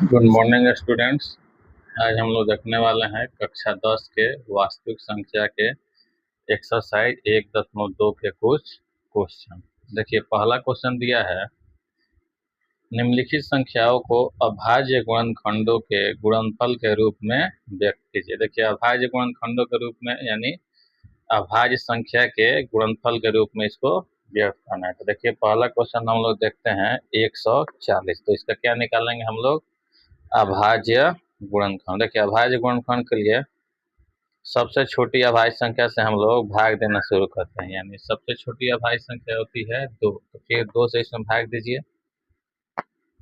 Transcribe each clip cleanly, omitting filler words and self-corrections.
Good morning students. आज हम लोग देखने वाले हैं कक्षा 10 के वास्तविक संख्या के एक्सरसाइज 1.2 के कुछ क्वेश्चन। देखिए, पहला क्वेश्चन दिया है, निम्नलिखित संख्याओं को अभाज्य गुणनखंडों के गुणनफल के रूप में व्यक्त कीजिए। देखिए, अभाज्य गुणनखंडों के रूप में यानी अभाज्य संख्या के गुणनफल के रूप में इसको व्यक्त करना है। तो देखिए, पहला क्वेश्चन हम लोग देखते हैं 140। तो इसका क्या निकालेंगे हम लोग? अभाज्य गुणनखंड। देखिए, अभाज्य गुणनखंड के लिए सबसे छोटी अभाज्य संख्या से हम लोग भाग देना शुरू करते हैं, यानी सबसे छोटी अभाज्य संख्या होती है 2। तो फिर 2 से इसमें भाग दीजिए,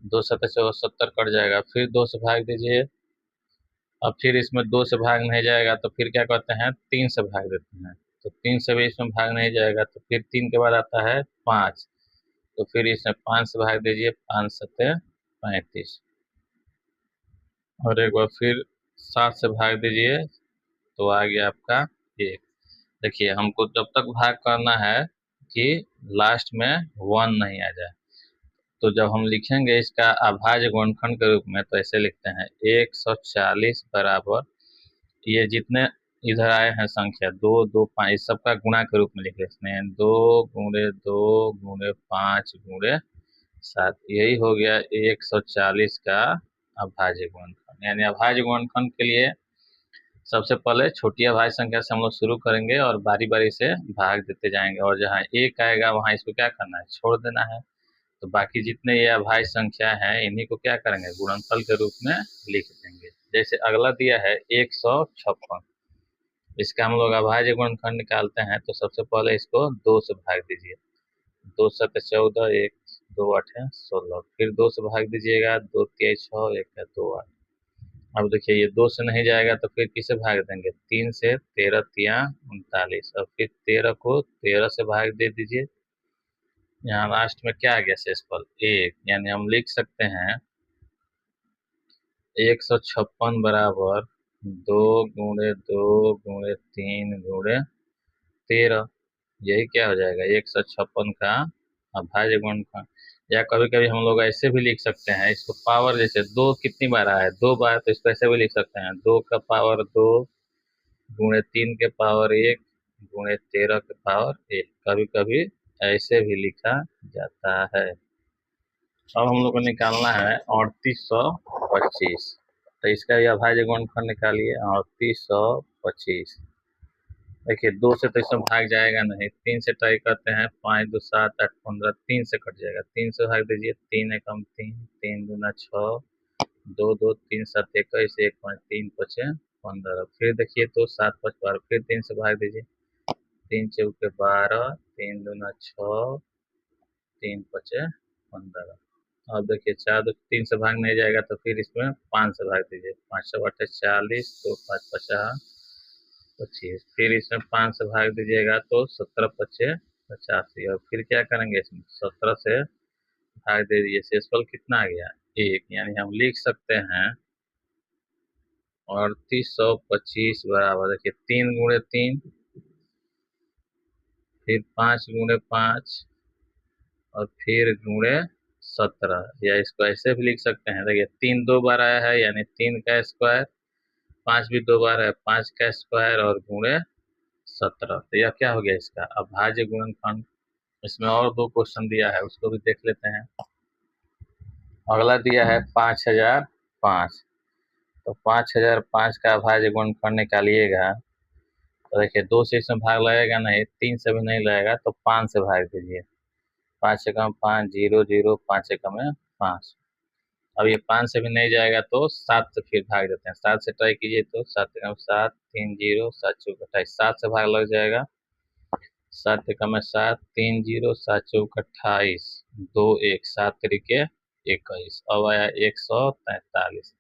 2 सत्तर से 70 कट जाएगा। फिर 2 से भाग दीजिए, अब फिर इसमें 2 से भाग नहीं जाएगा तो फिर क्या करते हैं, 3 से भाग देते हैं। तो 3 से भी इसमें भाग नहीं जाएगा तो फिर 3 के बाद आता है 5। तो फिर इसमें 5 से भाग दीजिए, 5 सत्ते 35। और एक बार फिर 7 से भाग दीजिए तो आ गया आपका 1। देखिए, हमको जब तक भाग करना है कि लास्ट में 1 नहीं आ जाए। तो जब हम लिखेंगे इसका अभाज्य गुणनखंड के रूप में तो ऐसे लिखते हैं 140 बराबर, ये जितने इधर आए हैं संख्या 2 2 5, इस सबका गुणा के रूप में लिख लेते हैं। 2 गुणे 2 गुणे 5 गुणे 7, यही हो गया 140 का अभाज्य गुणनखंड। यानी अभाज्य गुणनखंड के लिए सबसे पहले छोटी अभाज्य संख्या से हम लोग शुरू करेंगे और बारी बारी से भाग देते जाएंगे, और जहाँ 1 आएगा वहाँ इसको क्या करना है, छोड़ देना है। तो बाकी जितने ये अभाज्य संख्या है इन्हीं को क्या करेंगे, गुणनफल के रूप में लिख देंगे। जैसे अगला दिया है 156, इसका हम लोग अभाज्य गुणनखंड निकालते हैं। तो सबसे पहले इसको 2 से भाग दीजिए, 2 7 14, 1 2 8 16। फिर 2 से भाग दीजिएगा, 2 3 6, 1 2 8। अब देखिए, ये 2 से नहीं जाएगा तो फिर किसे भाग देंगे, 3 से, 13 तिया 39। और फिर 13 को 13 से भाग दे दीजिए। यहाँ लास्ट में क्या आ गया, शेषफल 1। यानी हम लिख सकते हैं 156 बराबर 2 गुणे 2 गुणे 3 गुणे 13। यही क्या हो जाएगा, 156 का अभाज्य गुणनखंड। या कभी कभी हम लोग ऐसे भी लिख सकते हैं इसको, पावर जैसे 2 कितनी बार आया है, 2 बार, तो इसको ऐसे भी लिख सकते हैं 2 का पावर 2 गुणे 3 के पावर 1 गुणे 13 के पावर 1। कभी कभी ऐसे भी लिखा जाता है। अब हम लोग को निकालना है 3825। तो इसका भी अभाज्य गुणनखंड निकालिए, 3825। देखिए, 2 से तो इसमें भाग जाएगा नहीं, 3 से ट्राई करते हैं, 5 2 7 8 15, 3 से कट जाएगा। 3 से भाग दीजिए, 3 एकम 3, 3 दूना 6, 2 2 3 7 21, 1 5 3 5 15। फिर देखिए तो 7 5 12, फिर 3 से भाग दीजिए, 3 चौके 12, 3 दूना 6, 3 5 15। अब देखिए 4 2 3 से भाग नहीं जाएगा तो फिर इसमें 5 से भाग दीजिए, 5 6 8 40, 2 5 50 25। फिर इसमें 5 से भाग दीजिएगा तो 17 पच्चे 85। और फिर क्या करेंगे, इसमें 17 से भाग दे दीजिए, शेषफल कितना आ गया, 1। यानी हम लिख सकते हैं 3825 बराबर, देखिए 3 गुणे 3, फिर 5 गुणे 5, और फिर गुणे 17। या इसको ऐसे भी लिख सकते हैं, देखिए 3 2 बार आया है यानी 3 का स्क्वायर, 5 भी 2 बार है, 5 का स्क्वायर, और गुणे 17। तो यह क्या हो गया, इसका अभाज्य गुणनखंड। इसमें और 2 क्वेश्चन दिया है, उसको भी देख लेते हैं। अगला दिया है 5005। तो 5005 का अभाज्य गुणनखंड निकालिएगा। तो देखिए, 2 से इसमें भाग लगेगा नहीं, 3 से भी नहीं लगेगा, तो 5 से भाग दीजिए। 5 एकम 5 0 0, 5 एकम में 5। अब ये 5 से भी नहीं जाएगा तो 7 से फिर भाग देते हैं। 7 से ट्राई कीजिए तो 7 एकम 7, 3 0, 7 चौक 28, 7 से भाग लग जाएगा। 7 एकम में 7, 3 0, 7 चौक 28, 2 1, 7 तरीके 21। अब आया 143।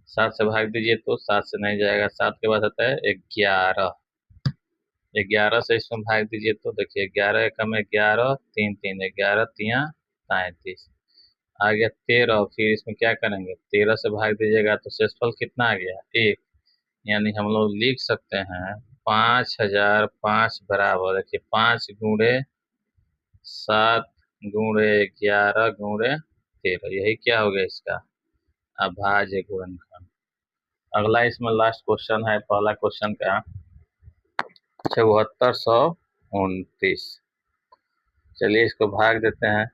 7 से भाग दीजिए तो 7 से नहीं जाएगा। 7 के बाद आता है 11। 11 से इसमें भाग दीजिए तो देखिए 11 एकम में 11, 3 3, 11 तिया 33। आ गया 13। फिर इसमें क्या करेंगे, 13 से भाग दीजिएगा तो शेषफल कितना आ गया, 1। यानी हम लोग लिख सकते हैं 5005 बराबर, देखिए 5 गुणे 7 गुणे 11 गुणे 13। यही क्या हो गया, इसका अभाज्य गुणनखंड। अगला इसमें लास्ट क्वेश्चन है, पहला क्वेश्चन का 7429। चलिए इसको भाग देते हैं।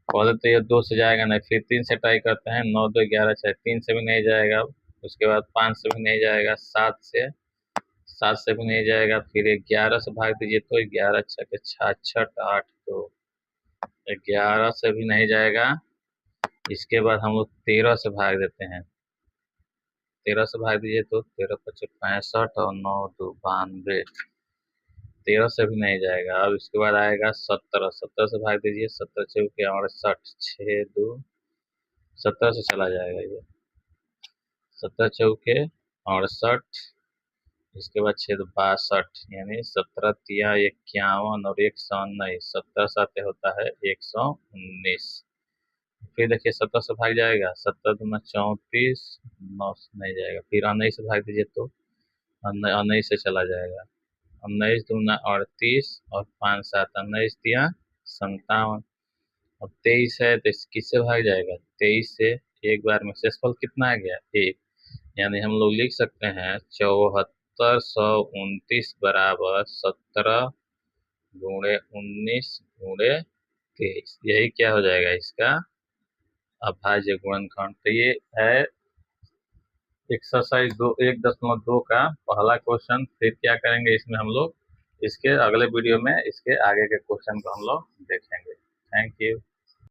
पहले तो ये 2 से जाएगा नहीं, फिर 3 से ट्राई करते हैं। 9 2 11, चाहे 3 से भी नहीं जाएगा। उसके बाद 5 से भी नहीं जाएगा, 7 से भी नहीं जाएगा। फिर 11 से भाग दीजिए तो 11 छके 66 8 2, 11 से भी नहीं जाएगा। इसके बाद हम लोग 13 से भाग देते हैं। 13 से भाग दीजिए तो 13 5 65 और 9 2 92, 13 से भी नहीं जाएगा। अब इसके बाद आएगा 17, 17 से भाग दीजिए, 17 चौके 68 6 2, 17 से चला जाएगा ये, 17 चौके 68, इसके बाद 6 62, यानी 17 तिया 51 और 119, 17 साते होता है 119। फिर देखिए 17 से भाग जाएगा, 17 दूना 34, 9 से नहीं जाएगा। फिर 19 से भाग दीजिए तो 19 से चला जाएगा, 19 दूना 38 और 5 7, 19 तिया 57। अब 23 है तो किससे भाग जाएगा, 23 से। एक बार में शेषफल कितना आ गया, 1, यानी हम लोग लिख सकते हैं 7429 बराबर 17 गुणे 19 गुणे 23। यही क्या हो जाएगा इसका अभाज्य गुणनखंड। तो ये है एक्सरसाइज 1.2 का पहला क्वेश्चन। फिर क्या करेंगे इसमें हम लोग, इसके अगले वीडियो में इसके आगे के क्वेश्चन को हम लोग देखेंगे। Thank you.